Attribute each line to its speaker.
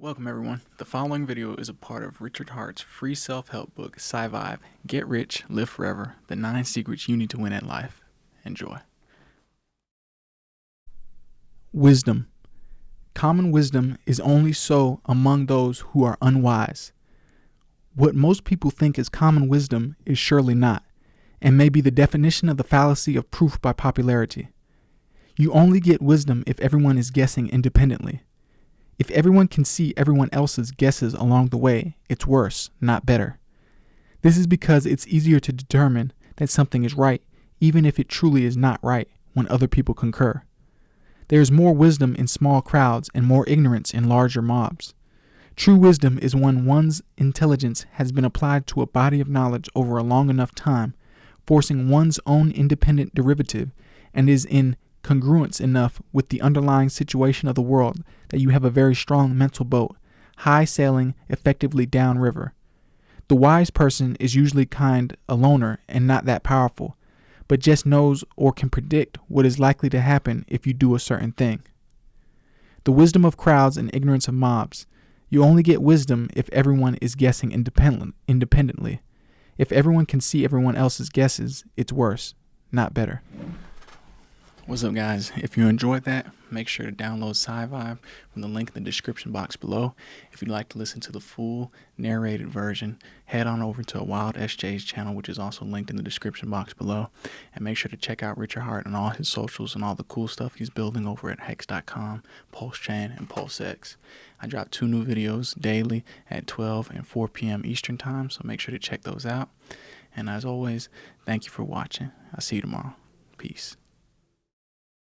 Speaker 1: Welcome everyone. The following video is a part of Richard Hart's free self-help book, SciVive, Get Rich, Live Forever, The 9 Secrets You Need to Win at Life. Enjoy. Wisdom. Common wisdom is only so among those who are unwise. What most people think is common wisdom is surely not, and may be the definition of the fallacy of proof by popularity. You only get wisdom if everyone is guessing independently. If everyone can see everyone else's guesses along the way, it's worse, not better. This is because it's easier to determine that something is right, even if it truly is not right, when other people concur. There is more wisdom in small crowds and more ignorance in larger mobs. True wisdom is when one's intelligence has been applied to a body of knowledge over a long enough time, forcing one's own independent derivative, and is in congruence enough with the underlying situation of the world that you have a very strong mental boat, high sailing effectively downriver. The wise person is usually a loner and not that powerful, but just knows or can predict what is likely to happen if you do a certain thing. The wisdom of crowds and ignorance of mobs. You only get wisdom if everyone is guessing independently. If everyone can see everyone else's guesses, it's worse, not better. What's up, guys? If you enjoyed that, make sure to download SciVive from the link in the description box below. If you'd like to listen to the full narrated version, head on over to Wild SJ's channel, which is also linked in the description box below. And make sure to check out Richard Hart and all his socials and all the cool stuff he's building over at hex.com, PulseChain, and PulseX. I drop 2 new videos daily at 12 and 4 p.m. Eastern Time, so make sure to check those out. And as always, thank you for watching. I'll see you tomorrow. Peace.